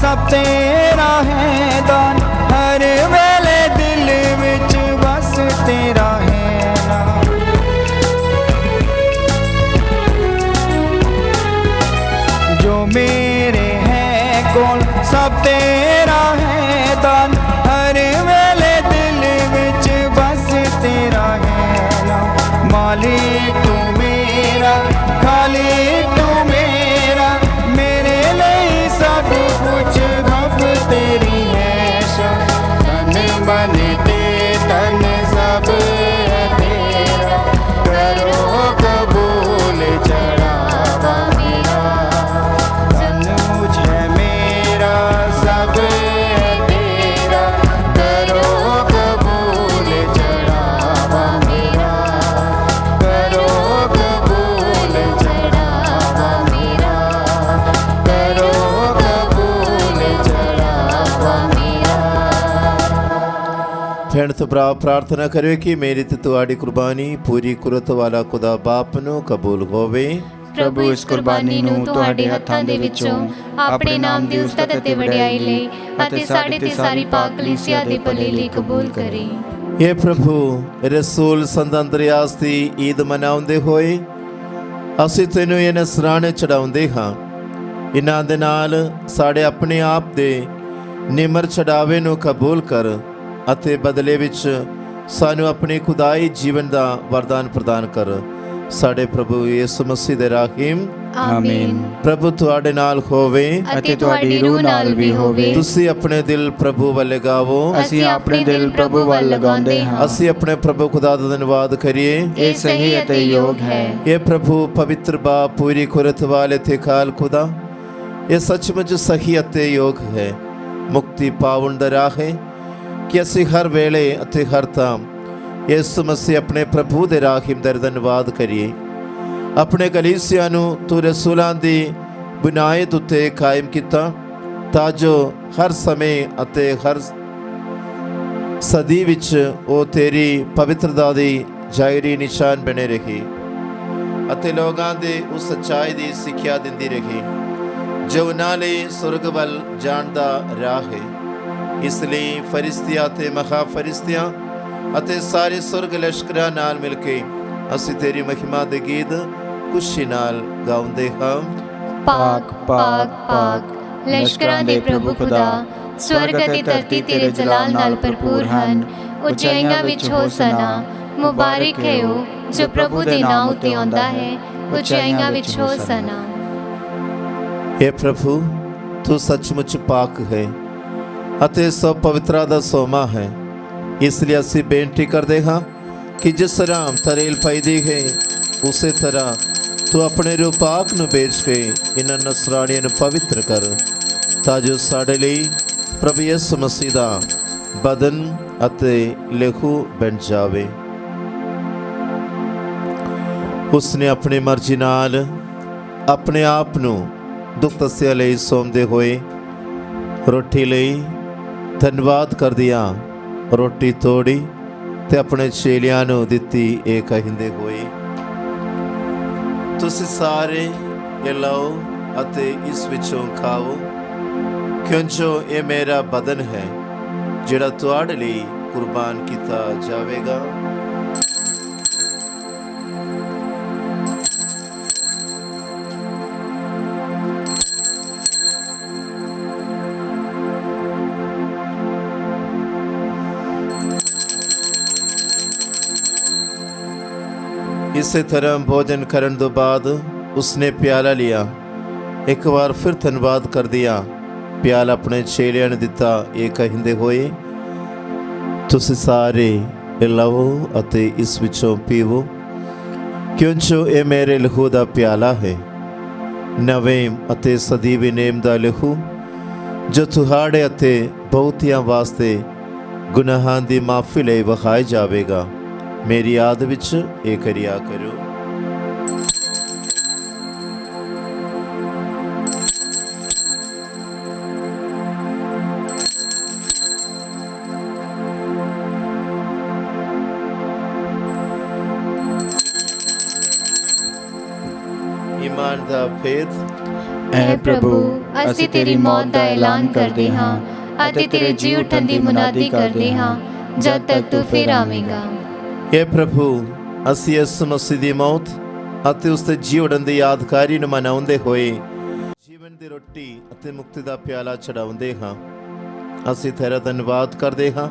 सब तेरा है दान, हर वेले दिल विच बस तेरा है नाम। जो मेरे हैं कौन सब तेरा है दान, हर वेले दिल विच बस तेरा है नाम। मालिक तू मेरा, खालिक तू मेरा, मेरे लिए सब कुछ तेरी है शान। तन मन दे तन सब है तेरा, करो कबूल चढ़ावा मेरा। तन मुझे मेरा सब सब है तेरा, करो कबूल चढ़ावा मेरा, करो कबूल चढ़ावा मेरा, करो कबूल चढ़ावा मेरा। ਭੈਣ ਤੋਂ ਭਰਾ ਪ੍ਰਾਰਥਨਾ ਕਰਿਓ ਕਿ ਮੇਰੀ ਤੇ ਤੁਹਾਡੀ ਕੁਰਬਾਨੀ ਪੂਰੀ ਕੁਦਰਤ ਵਾਲਾ ਖੁਦਾ ਬਾਪ ਨੂੰ ਕਬੂਲ ਹੋਵੇ। ਪ੍ਰਭੂ ਇਸ ਕੁਰਬਾਨੀ ਨੂੰ ਤੁਹਾਡੇ ਹੱਥਾਂ ਦੇ ਵਿੱਚੋਂ ਆਪਣੇ ਨਾਮ ਦੀ ਉਸਤਤ ਅਤੇ ਵਡਿਆਈ ਲਈ ਅਤੇ ਸਾਡੇ ਤੇ ਸਾਰੀ ਪਾਕ ਕਲੀਸਿਆ ਦੇ ਭਲੇ ਲਈ ਕਬੂਲ ਕਰੇ। ਇਹ ਪ੍ਰਭੂ ਰਸੂਲ ਸੰਤ ਅੰਦਰਿਆਸ ਦੀ ਈਦ ਮਨਾਉਂਦੇ ਹੋਏ ਅਸੀਂ ਤੈਨੂੰ ਇਹ ਨਸਰਾਣੇ ਚੜਾਉਂਦੇ ਹਾਂ। ਇਹਨਾਂ ਦੇ ਨਾਲ ਸਾਡੇ ਆਪਣੇ ਆਪ ਦੇ ਨਿਮਰ ਚੜਾਵੇ ਨੂੰ ਕਬੂਲ ਕਰ ਅਤੇ ਬਦਲੇ ਵਿੱਚ ਸਾਨੂੰ ਆਪਣੇ ਖੁਦਾਈ ਜੀਵਨ ਦਾ ਵਰਦਾਨ ਪ੍ਰਦਾਨ ਕਰ। ਸਾਡੇ ਪ੍ਰਭੂ ਯਿਸੂ ਮਸੀਹ ਦੇ ਰਾਹੀਮ ਆਮੀਨ। ਪ੍ਰਭੂ ਤੁਹਾਡੇ ਨਾਲ ਹੋਵੇ ਅਤੇ ਤੁਹਾਡੀ ਰੂਹ ਨਾਲ ਵੀ ਹੋਵੇ। ਤੁਸੀਂ ਆਪਣੇ ਦਿਲ ਪ੍ਰਭੂ ਵੱਲ ਲਗਾਵੋ। ਅਸੀਂ ਆਪਣੇ ਦਿਲ ਪ੍ਰਭੂ ਵੱਲ ਲਗਾਉਂਦੇ ਹਾਂ। ਅਸੀਂ ਆਪਣੇ ਪ੍ਰਭੂ ਖੁਦਾ ਦਾ ਧੰਨਵਾਦ ਕਰੀਏ। ਇਹ ਸਹੀ ਅਤੇ ਯੋਗ ਹੈ। ਇਹ ਪ੍ਰਭੂ ਪਵਿੱਤਰ ਬਾਪ ਪੂਰੀ ਕੁਦਰਤ ਵਾਲੇ ਤੇ ਖਾਲ ਖੁਦਾ, ਇਹ ਸੱਚਮੁੱਚ ਸਹੀ ਅਤੇ ਯੋਗ ਹੈ, ਮੁਕਤੀ ਪਾਉਣ ਦਾ ਰਾਹ ਹੈ ਕਿ ਅਸੀਂ ਹਰ ਵੇਲੇ ਅਤੇ ਹਰ ਥਾਂ ਯਿਸੂ ਮਸੀਹ ਆਪਣੇ ਪ੍ਰਭੂ ਦੇ ਰਾਹੀਮ ਦਾ ਧੰਨਵਾਦ ਕਰੀਏ। ਆਪਣੇ ਕਲੀਸਿਆ ਨੂੰ ਤੂੰ ਰਸੂਲਾਂ ਦੀ ਬੁਨਿਆਦ ਉੱਤੇ ਕਾਇਮ ਕੀਤਾ ਤਾਂ ਜੋ ਹਰ ਸਮੇਂ ਅਤੇ ਹਰ ਸਦੀ ਵਿੱਚ ਉਹ ਤੇਰੀ ਪਵਿੱਤਰਤਾ ਦੀ ਜ਼ਾਹਿਰੀ ਨਿਸ਼ਾਨ ਬਣੇ ਰਹੇ ਅਤੇ ਲੋਕਾਂ ਦੇ ਉਸ ਸੱਚਾਈ ਦੀ ਸਿੱਖਿਆ ਦਿੰਦੀ ਰਹੇ ਜੋ ਉਹਨਾਂ ਲਈ ਸੁਰਗ ਵੱਲ ਜਾਣ ਦਾ ਰਾਹ ਹੈ। ਇਸ ਲਈ ਫਰਿਸ਼ਤਿਆਂ ਅਤੇ ਮਹਾ ਫਰਿਸ਼ਤਿਆਂ ਅਤੇ ਸਾਰੇ ਸੁਰਗ ਲਸ਼ਕਰਾਂ ਨਾਲ ਮਿਲ ਕੇ ਅਸੀਂ ਤੇਰੀ ਮਹਿਮਾ ਦੇ ਗੀਤ ਖੁਸ਼ੀ ਨਾਲ ਗਾਉਂਦੇ ਹਾਂ। ਪਾਕ ਪਾਕ ਪਾਕ ਲਸ਼ਕਰਾਂ ਦੇ ਪ੍ਰਭੂ ਖੁਦਾ, ਸਵਰਗ ਅਤੇ ਧਰਤੀ ਤੇਰੇ ਜਲਾਲ ਨਾਲ ਭਰਪੂਰ ਹਨ। ਉਚਾਈਆਂ ਵਿੱਚ ਹੋਸਨਾ, ਮੁਬਾਰਕ ਹੈ ਉਹ ਜੋ ਪ੍ਰਭੂ ਦੇ ਨਾਮ ਉੱਤੇ ਆਉਂਦਾ ਹੈ। ਉਚਾਈਆਂ ਵਿੱਚ ਹੋਸਨਾ। हे ਪ੍ਰਭੂ, ਤੂੰ ਸੱਚਮੁੱਚ ਪਾਕ ਹੈ ਅਤੇ ਸਭ ਪਵਿੱਤਰਾ ਦਾ ਸੋਮਾ ਹੈ। ਇਸ ਲਈ ਅਸੀਂ ਬੇਨਤੀ ਕਰਦੇ ਹਾਂ ਕਿ ਜਿਸ ਤਰ੍ਹਾਂ ਤਰੇਲ ਪੈਦੀ ਹੈ ਉਸੇ ਤਰ੍ਹਾਂ ਤੂੰ ਆਪਣੇ ਰੂਹ ਪਾਕ ਨੂੰ ਭੇਜ ਕੇ ਇਹਨਾਂ ਨਸਰਾਣੀਆਂ ਨੂੰ ਪਵਿੱਤਰ ਕਰ ਤਾਂ ਜੋ ਸਾਡੇ ਲਈ ਪ੍ਰਭੂ ਯਿਸੂ ਮਸੀਹ ਦਾ ਬਦਨ ਅਤੇ ਲਹੂ ਬਣ ਜਾਵੇ। ਉਸਨੇ ਆਪਣੀ ਮਰਜ਼ੀ ਨਾਲ ਆਪਣੇ ਆਪ ਨੂੰ ਦੁੱਖ ਤੱਸਿਆ ਲਈ ਸੌਂਪਦੇ ਹੋਏ ਰੋਟੀ ਲਈ ਧੰਨਵਾਦ ਕਰਦਿਆਂ ਰੋਟੀ ਤੋੜੀ ਤੇ ਆਪਣੇ ਚੇਲਿਆਂ ਨੂੰ ਦਿੱਤੀ। ਇਹ ਕਹਿੰਦੇ ਹੋਏ, ਤੁਸੀਂ ਸਾਰੇ ਇਹ ਲਓ ਅਤੇ ਇਸ ਵਿੱਚੋਂ ਖਾਓ, ਕਿਉਂਜੋ ਇਹ ਮੇਰਾ ਬਦਨ ਹੈ ਜਿਹੜਾ ਤੁਹਾਡੇ ਲਈ ਕੁਰਬਾਨ ਕੀਤਾ ਜਾਵੇਗਾ। ਇਸੇ ਤਰ੍ਹਾਂ ਭੋਜਨ ਕਰਨ ਤੋਂ ਬਾਅਦ ਉਸਨੇ ਪਿਆਲਾ ਲਿਆ, ਇੱਕ ਵਾਰ ਫਿਰ ਧੰਨਵਾਦ ਕਰ ਦਿਆ, ਪਿਆਲਾ ਆਪਣੇ ਚੇਲਿਆਂ ਨੂੰ ਦਿੱਤਾ। ਇਹ ਕਹਿੰਦੇ ਹੋਏ, ਤੁਸੀਂ ਸਾਰੇ ਇਹ ਲਵੋ ਅਤੇ ਇਸ ਵਿੱਚੋਂ ਪੀਵੋ, ਕਿਉਂਜੋ ਇਹ ਮੇਰੇ ਲਹੂ ਦਾ ਪਿਆਲਾ ਹੈ, ਨਵੇਂ ਅਤੇ ਸਦੀਵੀ ਨੇਮ ਦਾ ਲਹੂ, ਜੋ ਤੁਹਾਡੇ ਅਤੇ ਬਹੁਤਿਆਂ ਵਾਸਤੇ ਗੁਨਾਹਾਂ ਦੀ ਮਾਫੀ ਲਈ ਵਹਾਇਆ ਜਾਵੇਗਾ। ਮੇਰੀ ਯਾਦ ਵਿੱਚ ਇਹ ਕਰਿਆ ਕਰੋ। ਈਮਾਨ ਦਾ ਭੇਦ। ਐ ਪ੍ਰਭੂ, ਅਸੀਂ ਤੇਰੀ ਮੌਤ ਦਾ ਐਲਾਨ ਕਰਦੇ ਹਾਂ ਅਤੇ ਤੇਰੇ ਜੀ ਉੱਠਣ ਦੀ ਮੁਨਾਦੀ ਕਰਦੇ ਹਾਂ ਜਦ ਤੱਕ ਤੂੰ ਫਿਰ ਆਵੇਂਗਾ। हे ਪ੍ਰਭੂ, ਅਸੀਂ ਯਿਸੂ ਮਸੀਹ ਦੀ ਮੌਤ ਅਤੇ ਉਸ ਦੇ ਜੀ ਉਠਣ ਦੀ ਯਾਦਗਾਰੀ ਨੂੰ ਮਨਾਉਂਦੇ ਹੋਏ ਜੀਵਨ ਦੀ ਰੋਟੀ ਅਤੇ ਮੁਕਤੀ ਦਾ ਪਿਆਲਾ ਚੜਾਉਂਦੇ ਹਾਂ। ਅਸੀਂ ਤੇਰਾ ਧੰਨਵਾਦ ਕਰਦੇ ਹਾਂ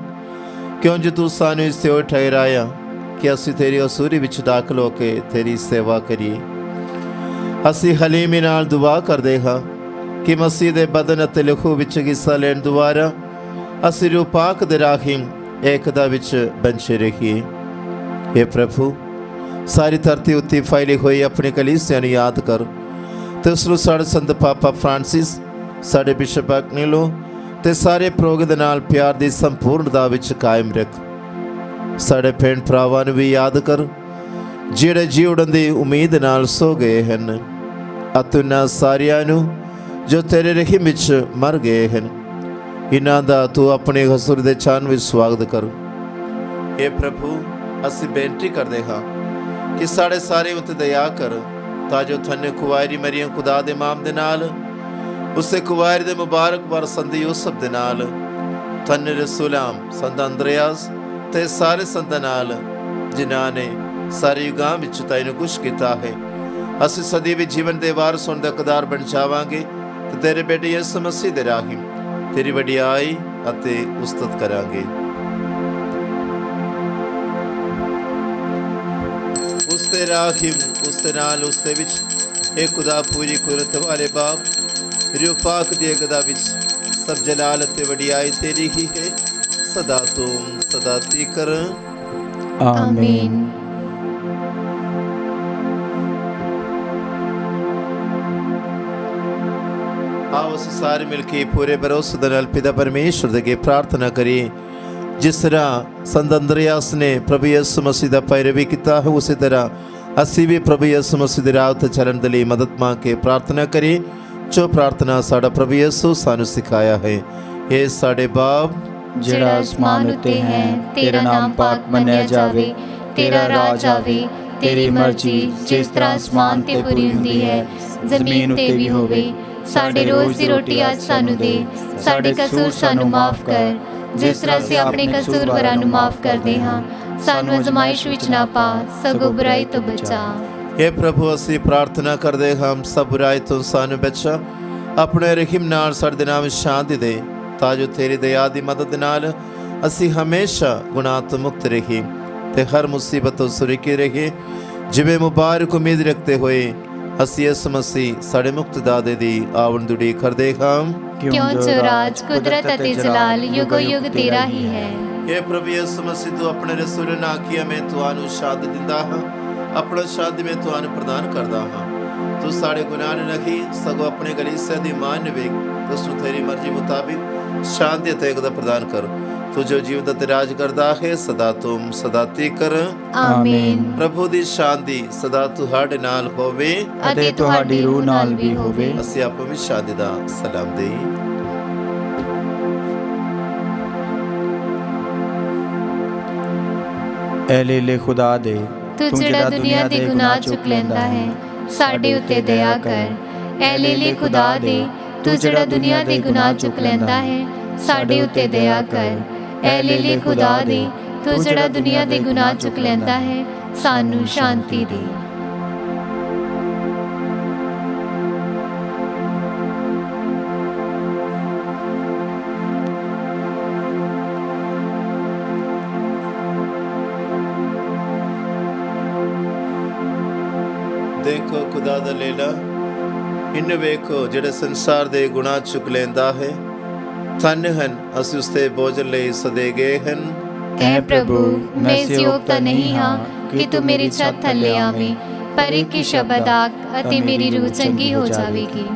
ਕਿਉਂਕਿ ਤੂੰ ਸਾਨੂੰ ਇਸ ਤੇ ਠਹਿਰਾਇਆ ਕਿ ਅਸੀਂ ਤੇਰੀ ਹਜ਼ੂਰੀ ਵਿੱਚ ਦਾਖਲ ਹੋ ਕੇ ਤੇਰੀ ਸੇਵਾ ਕਰੀਏ। ਅਸੀਂ ਹਲੀਮੀ ਨਾਲ ਦੁਆ ਕਰਦੇ ਹਾਂ ਕਿ ਮਸੀਹ ਦੇ ਬਦਨ ਅਤੇ ਲਹੂ ਵਿੱਚ ਹਿੱਸਾ ਲੈਣ ਦੁਆਰਾ ਅਸੀਂ ਰੂਹ ਪਾਕ ਦੇ ਰਾਹੀਂ ਏਕਤਾ ਵਿੱਚ ਬਣੇ ਰਹੀਏ। हे प्रभु, सारी धरती उत्ते फैली हुई अपनी कलीसिया ਨੂੰ याद कर ਤੇ ਉਸ ਨੂੰ ਸਾਡੇ ਸੰਤ ਪਾਪਾ ਫਰਾਂਸਿਸ, ਸਾਡੇ ਬਿਸ਼ਪ ਅਗਨੀਲੋ ਤੇ ਸਾਰੇ ਪ੍ਰੋਗ ਦੇ ਨਾਲ ਪਿਆਰ ਦੀ ਸੰਪੂਰਨਤਾ ਵਿੱਚ ਕਾਇਮ ਰੱਖ। ਸਾਡੇ ਭੈਣ ਭਰਾਵਾਂ ਨੂੰ ਵੀ ਯਾਦ ਕਰ ਜਿਹੜੇ ਜੀਵਨ ਦੀ ਉਮੀਦ ਨਾਲ ਸੋ ਗਏ ਹਨ, ਅਤੇ ਉਹਨਾਂ ਸਾਰਿਆਂ ਨੂੰ ਜੋ ਤੇਰੇ ਰਹਿਮ ਵਿੱਚ ਮਰ ਗਏ ਹਨ, ਇਹਨਾਂ ਦਾ ਤੂੰ ਆਪਣੇ ਹਜ਼ੂਰ ਦੇ ਚਾਨ ਵਿੱਚ ਸਵਾਗਤ ਕਰ। ਇਹ ਪ੍ਰਭੂ, ਅਸੀਂ ਬੇਨਤੀ ਕਰਦੇ ਹਾਂ ਕਿ ਸਾਡੇ ਸਾਰੇ ਉੱਤੇ ਦਇਆ ਕਰ, ਤਾਂ ਜੋ ਧੰਨ ਕੁਵਾਰੀ ਮਰੀਅਮ ਖੁਦਾ ਦੇ ਮਾਮ ਦੇ ਨਾਲ, ਉਸੇ ਕੁਵਾਰੀ ਦੇ ਮੁਬਾਰਕ ਵਰ ਸੰਤ ਯੂਸਫ ਦੇ ਨਾਲ, ਧੰਨ ਰਸੂਲਾਮ ਸੰਤ ਅੰਦਰਿਆਸ ਤੇ ਸਾਰੇ ਸੰਤਾਂ ਨਾਲ, ਜਿਨ੍ਹਾਂ ਨੇ ਸਾਰੇ ਯੁਗਾਂ ਵਿੱਚ ਤੈਨੂੰ ਖੁਸ਼ ਕੀਤਾ ਹੈ, ਅਸੀਂ ਸਦੀ ਵਿੱਚ ਜੀਵਨ ਦੇ ਵਾਰਸ ਹੋਣ ਦਾ ਹੱਕਦਾਰ ਬਣ ਜਾਵਾਂਗੇ ਤੇ ਤੇਰੇ ਬੇਟੇ ਯਿਸੂ ਮਸੀਹ ਦੇ ਰਾਹੀਂ ਤੇਰੀ ਵਡਿਆਈ ਅਤੇ ਉਸਤਤ ਕਰਾਂਗੇ। ਉਸ ਤੇ ਰਾਹੀਮ, ਉਸ ਦੇ ਨਾਲ, ਉਸ ਦੇ ਵਿੱਚ ਇਹ ਖੁਦਾ ਪੂਰੀ ਕੁਦਰਤ ਵਾਲੇ ਬਾਪ ਰੂਹ ਪਾਕ ਦੀ ਅਗਦਾ ਵਿੱਚ ਸਭ ਜਲਾਲ ਅਤੇ ਵਡਿਆਈ ਤੇਰੀ ਹੀ ਹੈ, ਸਦਾ ਤੁਮ ਸਦਾ ਤੀਕਰ। ਆਮੀਨ। ਆਓ ਅਸੀਂ ਸਾਰੇ ਮਿਲ ਕੇ ਪੂਰੇ ਭਰੋਸੇ ਦੇ ਨਾਲ ਪਿਤਾ ਪਰਮੇਸ਼ਵਰ ਦੇ ਅੱਗੇ ਪ੍ਰਾਰਥਨਾ ਕਰੀਏ। ਜਿਸ ਤਰ੍ਹਾਂ ਸੰਤ ਅੰਦਰਿਆਸ ਨੇ ਪ੍ਰਭੂ ਯਿਸੂ ਮਸੀਹ ਦਾ ਪੈਰਵੀ ਕੀਤਾ ਹੈ, ਉਸੇ ਤਰ੍ਹਾਂ ਅਸੀਂ ਵੀ ਪ੍ਰਭੂ ਯਿਸੂ ਮਸੀਹ ਦੇ ਰਾਹ 'ਤੇ ਚੱਲਣ ਦੇ ਲਈ ਮਦਦ ਮੰਗ ਕੇ ਪ੍ਰਾਰਥਨਾ ਕਰੀਏ, ਜੋ ਪ੍ਰਾਰਥਨਾ ਸਾਡਾ ਪ੍ਰਭੂ ਯਿਸੂ ਸਾਨੂੰ ਸਿਖਾਇਆ ਹੈ। ਇਹ ਸਾਡੇ ਬਾਪ ਜਿਹੜਾ ਅਸਮਾਨ ਉੱਤੇ ਹੈ, ਤੇਰਾ ਨਾਮ ਪਾਕ ਮੰਨਿਆ ਜਾਵੇ, ਤੇਰਾ ਰਾਜ ਆਵੇ, ਤੇਰੀ ਮਰਜ਼ੀ ਜਿਸ ਤਰ੍ਹਾਂ ਅਸਮਾਨ ਤੇ ਪੂਰੀ ਹੁੰਦੀ ਹੈ, ਜ਼ਮੀਨ ਉੱਤੇ ਵੀ ਹੋਵੇ। ਸਾਡੇ ਰੋਜ਼ ਦੀ ਰੋਟੀ ਅੱਜ ਸਾਨੂੰ ਦੇ, ਸਾਡੇ ਕਸੂਰ ਸਾਨੂੰ ਮਾਫ ਕਰ, ਜਿਸ ਤਰ੍ਹਾਂ ਅਸੀਂ ਆਪਣੇ ਕਸੂਰਵਾਰਾਂ ਨੂੰ ਮਾਫ ਕਰਦੇ ਹਾਂ। ਸਾਨੂੰ ਅਜ਼ਮਾਇਸ਼ ਵਿੱਚ ਨਾ ਪਾ, ਸਗੋਂ ਬੁਰਾਈ ਤੋਂ ਬਚਾ। हे ਪ੍ਰਭੂ, ਅਸੀਂ ਪ੍ਰਾਰਥਨਾ ਕਰਦੇ ਹਾਂ ਸਭ ਬੁਰਾਈ ਤੋਂ ਸਾਨੂੰ ਬਚਾ, ਆਪਣੇ ਰਹਿਮ ਨਾਲ ਸਾਡੇ ਦਿਨਾਂ ਵਿੱਚ ਸ਼ਾਂਤੀ ਦੇ, ਤਾਂ ਜੋ ਤੇਰੀ ਦਇਆ ਦੀ ਮਦਦ ਨਾਲ ਅਸੀਂ ਹਮੇਸ਼ਾ ਗੁਨਾਹ ਤੋਂ ਮੁਕਤ ਰਹੀਏ ਤੇ ਹਰ ਮੁਸੀਬਤ ਤੋਂ ਸੁਰੱਖਿਅਤ ਰਹੀਏ। ਜਿਵੇਂ ਮੁਬਾਰਕ ਉਮੀਦ ਰੱਖਦੇ ਹੋਏ ਅਸੀਂ ਇਸ ਮਸੀਹ ਸਾਡੇ ਮੁਕਤਦਾਤੇ ਦੀ ਆਵਣ ਦੀ ਉਡੀਕ ਕਰਦੇ ਹਾਂ, ਕਿਉਂ ਜੋ ਰਾਜ, ਕੁਦਰਤ ਅਤੇ ਜਲਾਲ ਯੁਗੋ ਯੁਗ ਤੇਰਾ ਹੀ ਹੈ। हे ਪ੍ਰਭੂ ਯਿਸੂ ਮਸੀਹ, ਤੂੰ ਆਪਣੇ ਰਸੂਲ ਨੇ ਆਖਿਆ, ਮੈਂ ਤੁਹਾਨੂੰ ਸ਼ਾਂਤੀ ਦਿੰਦਾ ਹਾਂ, ਆਪਣਾ ਸ਼ਾਂਤੀ ਮੈਂ ਤੁਹਾਨੂੰ ਪ੍ਰਦਾਨ ਕਰਦਾ ਹਾਂ। ਤੂੰ ਸਾਡੇ ਗੁਨਾਹ ਨੂੰ ਨਹੀਂ, ਸਗੋਂ ਆਪਣੇ ਕਲੀਸਿਆ ਦੀ ਮਾਨ ਨੂੰ ਵੇਖ, ਉਸ ਨੂੰ ਤੇਰੀ ਮਰਜ਼ੀ ਮੁਤਾਬਿਕ ਸ਼ਾਂਤੀ ਅਤੇ ਏਕਤਾ ਪ੍ਰਦਾਨ ਕਰ। ਤੂੰ ਜੋ ਜੀਵਨ ਤੇ ਰਾਜ ਕਰਦਾ ਹੈ, ਸਦਾ ਤੁਮ ਸਦਾ ਤੀਕਰ। ਆਮੀਨ। ਪ੍ਰਭੂ ਦੀ ਸ਼ਾਂਤੀ ਸਦਾ ਤੁਹਾਡੇ ਨਾਲ ਹੋਵੇ ਅਤੇ ਤੁਹਾਡੀ ਰੂਹ ਨਾਲ ਵੀ ਹੋਵੇ। ਅਸੀਂ ਆਪੋ ਵਿੱਚ ਸ਼ਾਂਤੀ ਦਾ ਸਲਾਮ ਦੇਈਏ। ਐ ਲੇਲੇ ਖੁਦਾ ਦੇ, ਤੂੰ ਜਿਹੜਾ ਦੁਨੀਆ ਦੇ ਗੁਨਾਹ ਚੁੱਕ ਲੈਂਦਾ ਹੈ, ਸਾਡੇ ਉੱਤੇ ਦਇਆ ਕਰ। ਐ ਲੇਲੇ ਖੁਦਾ ਦੇ, ਤੂੰ ਜਿਹੜਾ ਦੁਨੀਆ ਦੇ ਗੁਨਾਹ ਚੁੱਕ ਲੈਂਦਾ ਹੈ, ਸਾਡੇ ਉੱਤੇ ਦਇਆ ਕਰ। ਐ ਲੇਲੇ ਖੁਦਾ ਦੇ, ਤੂੰ ਜਿਹੜਾ ਦੁਨੀਆ ਦੇ ਗੁਨਾਹ ਚੁੱਕ ਲੈਂਦਾ ਹੈ, ਸਾਨੂੰ ਸ਼ਾਂਤੀ ਦੇ। ਦੇਖੋ ਖੁਦਾ ਦਾ ਲੇਲਾ, ਇਨ ਵੇਖੋ ਜਿਹੜੇ ਸੰਸਾਰ ਦੇ ਗੁਨਾਹ ਚੁੱਕ ਲੈਂਦਾ ਹੈ। ਧੰਨ ਹਨ ਅਸੀਂ ਉਸ ਤੇ ਭੋਜਨ ਲਈ ਸਦੇ ਗਏ ਹਨ। ਐ ਪ੍ਰਭੂ, ਮੈਂ ਇਸ ਯੋਗ ਤਾਂ ਨਹੀਂ ਹਾਂ ਕਿ ਤੂੰ ਮੇਰੀ ਛੱਤ ਥੱਲੇ ਆਵੇਂ, ਪਰ ਇੱਕ ਹੀ ਸ਼ਬਦ ਆਖ ਅਤੇ ਮੇਰੀ ਰੂਹ ਚੰਗੀ ਹੋ ਜਾਵੇਗੀ।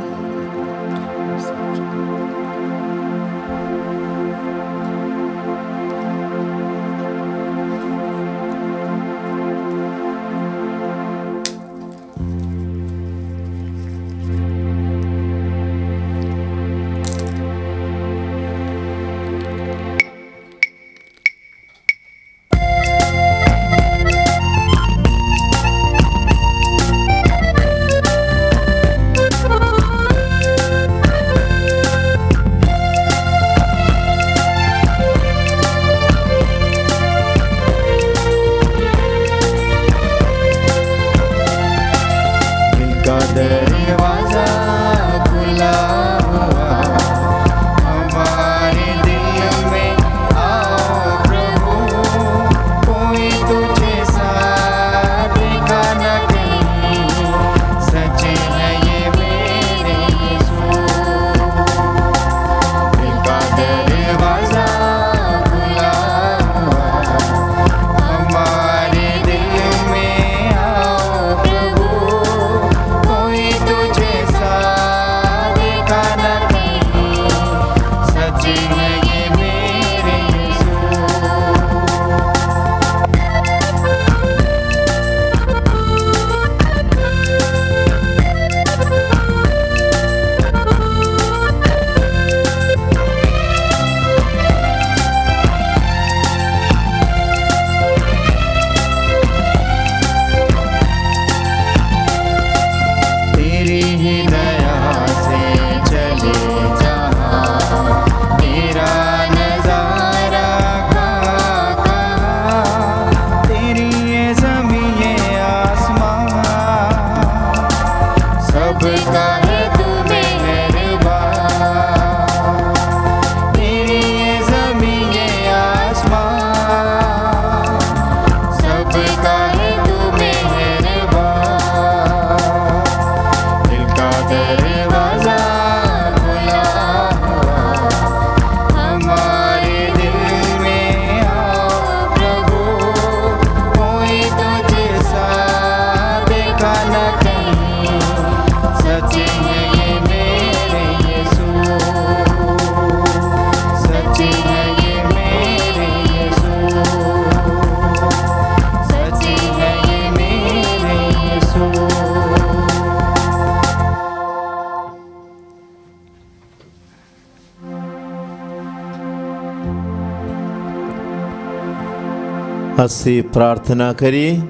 ਅਸੀਂ ਪ੍ਰਾਰਥਨਾ ਕਰੀਏ।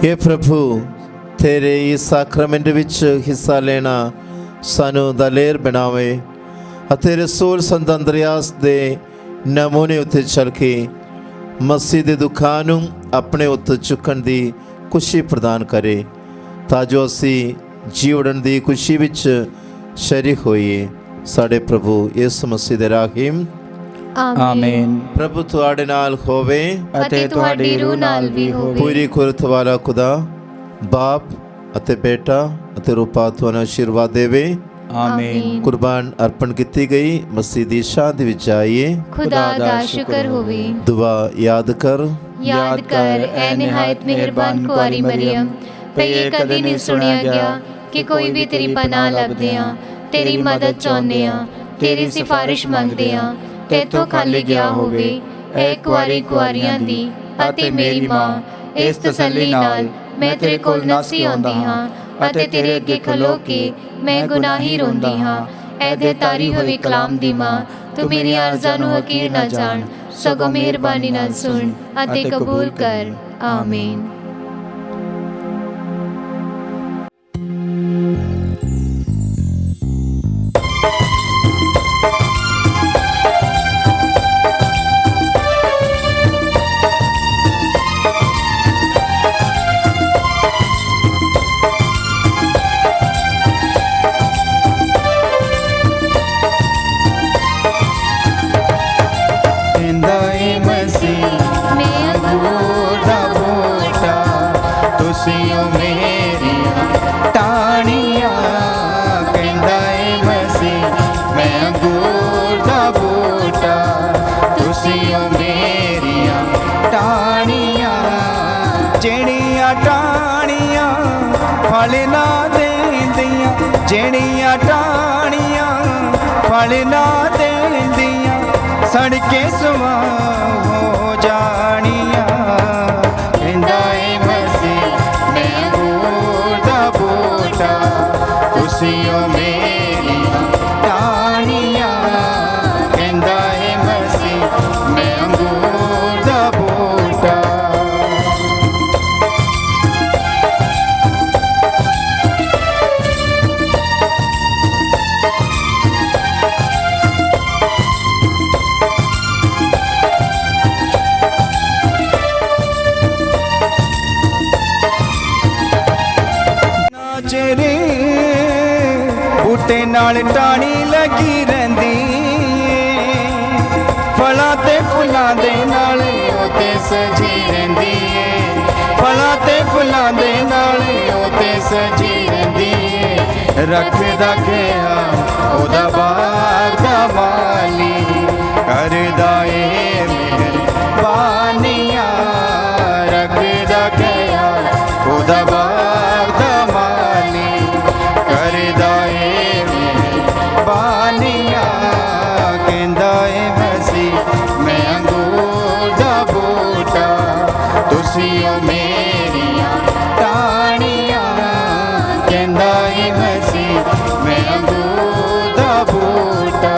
हे ਪ੍ਰਭੂ, ਤੇਰੇ ਇਸ ਸਾਕਰਮੈਂਟ ਵਿੱਚ ਹਿੱਸਾ ਲੈਣਾ ਸਾਨੂੰ ਦਲੇਰ ਬਣਾਵੇ ਅਤੇ ਰਸੂਲ ਸੰਤ ਅੰਦਰਿਆਸ ਦੇ ਨਮੂਨੇ ਉੱਤੇ ਚੱਲ ਕੇ ਮਸੀਹ ਦੇ ਦੁੱਖਾਂ ਨੂੰ ਆਪਣੇ ਉੱਤੇ ਚੁੱਕਣ ਦੀ ਖੁਸ਼ੀ ਪ੍ਰਦਾਨ ਕਰੇ, ਤਾਂ ਜੋ ਅਸੀਂ ਜੀਵਨ ਦੀ ਖੁਸ਼ੀ ਵਿੱਚ ਸ਼ਰੀਕ ਹੋਈਏ। ਸਾਡੇ ਪ੍ਰਭੂ ਯਿਸੂ ਮਸੀਹ ਦੇ ਰਾਹੀਮ ਆਮੀਨ। ਪ੍ਰਭੂ ਤੁਹਾਡੇ ਨਾਲ ਹੋਵੇ ਅਤੇ ਤੁਹਾਡੀ ਰੂਹ ਨਾਲ ਵੀ ਹੋਵੇ। ਪੂਰੀ ਕੁਦਰਤ ਵਾਲਾ ਖੁਦਾ ਬਾਪ ਅਤੇ ਬੇਟਾ ਅਤੇ ਰੂਹ ਤੁਹਾਨੂੰ ਆਸ਼ੀਰਵਾਦ ਦੇਵੇ। ਆਮੀਨ। ਕੁਰਬਾਨ ਅਰਪਣ ਕੀਤੀ ਗਈ ਮਸੀਹ ਦੀ ਸ਼ਾਂਤੀ ਵਿੱਚ ਆਈਏ। ਖੁਦਾ ਦਾ ਸ਼ੁਕਰ ਹੋਵੇ। ਦੁਆ ਯਾਦ ਕਰ याद कर ऐ निहायत मेहरबान कुआरी मरियम, ते ये कदी नहीं सुनिया गया कि कोई भी तेरी पनाह लभदे आ, तेरी मदद चाहुंदे आ, तेरी सिफारिश मंगदे आ, तेथों खाली गया होवे। ऐ कुआरी कुआरियां दी अते मेरी मां, इस तसल्ली नाल मैं तेरे कोल नसी आउंदी हां अते तेरे अगे खलो के मैं गुनाही रोंदी हां। ऐ दे तारी होई कलाम दी मां, तू मेरी अर्ज़ां नूं हकीर ना जान, सगों मेहरबानी नाल सुन अते कबूल कर। आमीन। ਜਿਹੜੀਆਂ ਟਾਹਣੀਆਂ ਫਲ ਨਾ ਦੇਂਦੀਆਂ, ਜਿਹੜੀਆਂ ਟਾਹਣੀਆਂ ਫਲ ਨਾ ਦੇਂਦੀਆਂ, ਸੜ ਕੇ ਸੁਆਹ ਹੋ ਜਾਣੀਆਂ। ਕਹਿੰਦਾ ਏ ਮਸੀਹ ਮੈਂ ਅੰਗੂਰ ਦਾ ਬੂਟਾ, ਤੁਸੀਂ ਓ ਮੇਰੀਆਂ ਟਾਹਣੀਆਂ। ਕਹਿੰਦਾ ਏ ਮਸੀਹ ਮੈਂ ਅੰਗੂਰ ਦਾ ਬੂਟਾ। ਚਿਹਰੇ ਬੂਟੇ ਨਾਲ ਟਾਹਣੀ ਲੱਗੀ ਰਹਿੰਦੀ ਏ, ਫਲਾਂ ਤੇ ਫੁੱਲਾਂ ਦੇ ਨਾਲ ਉਹ ਤੇ ਸਜੀ ਰਹਿੰਦੀ ਏ, ਫਲਾਂ ਤੇ ਫੁੱਲਾਂ ਦੇ ਨਾਲ ਉਹ ਤੇ ਸਜੀ ਰਹਿੰਦੀ ਏ। ਰੱਖਦਾ ਗਿਆ ਉਹਦਾ ਬਾਗ ਦਾ ਮਾਲੀ, ਕਰਦਾ ਏ ਮਿਹਰਬਾਨੀਆਂ। ਰੱਖਦਾ ਗਿਆ ਉਹਦਾ ਬਾਗ ਦਾ ਮਾਲੀ, ਕਰਦਾ ਏ ਮਿਹਰਬਾਨੀਆਂ। ਕਹਿੰਦਾ ਏ ਮਸੀਹ ਮੈਂ ਅੰਗੂਰ ਦਾ ਬੂਟਾ, ਤੁਸੀਂ ਓ ਮੇਰੀਆਂ ਟਾਹਣੀਆਂ। ਕਹਿੰਦਾ ਏ ਮਸੀਹ ਮੈਂ ਅੰਗੂਰ ਦਾ ਬੂਟਾ।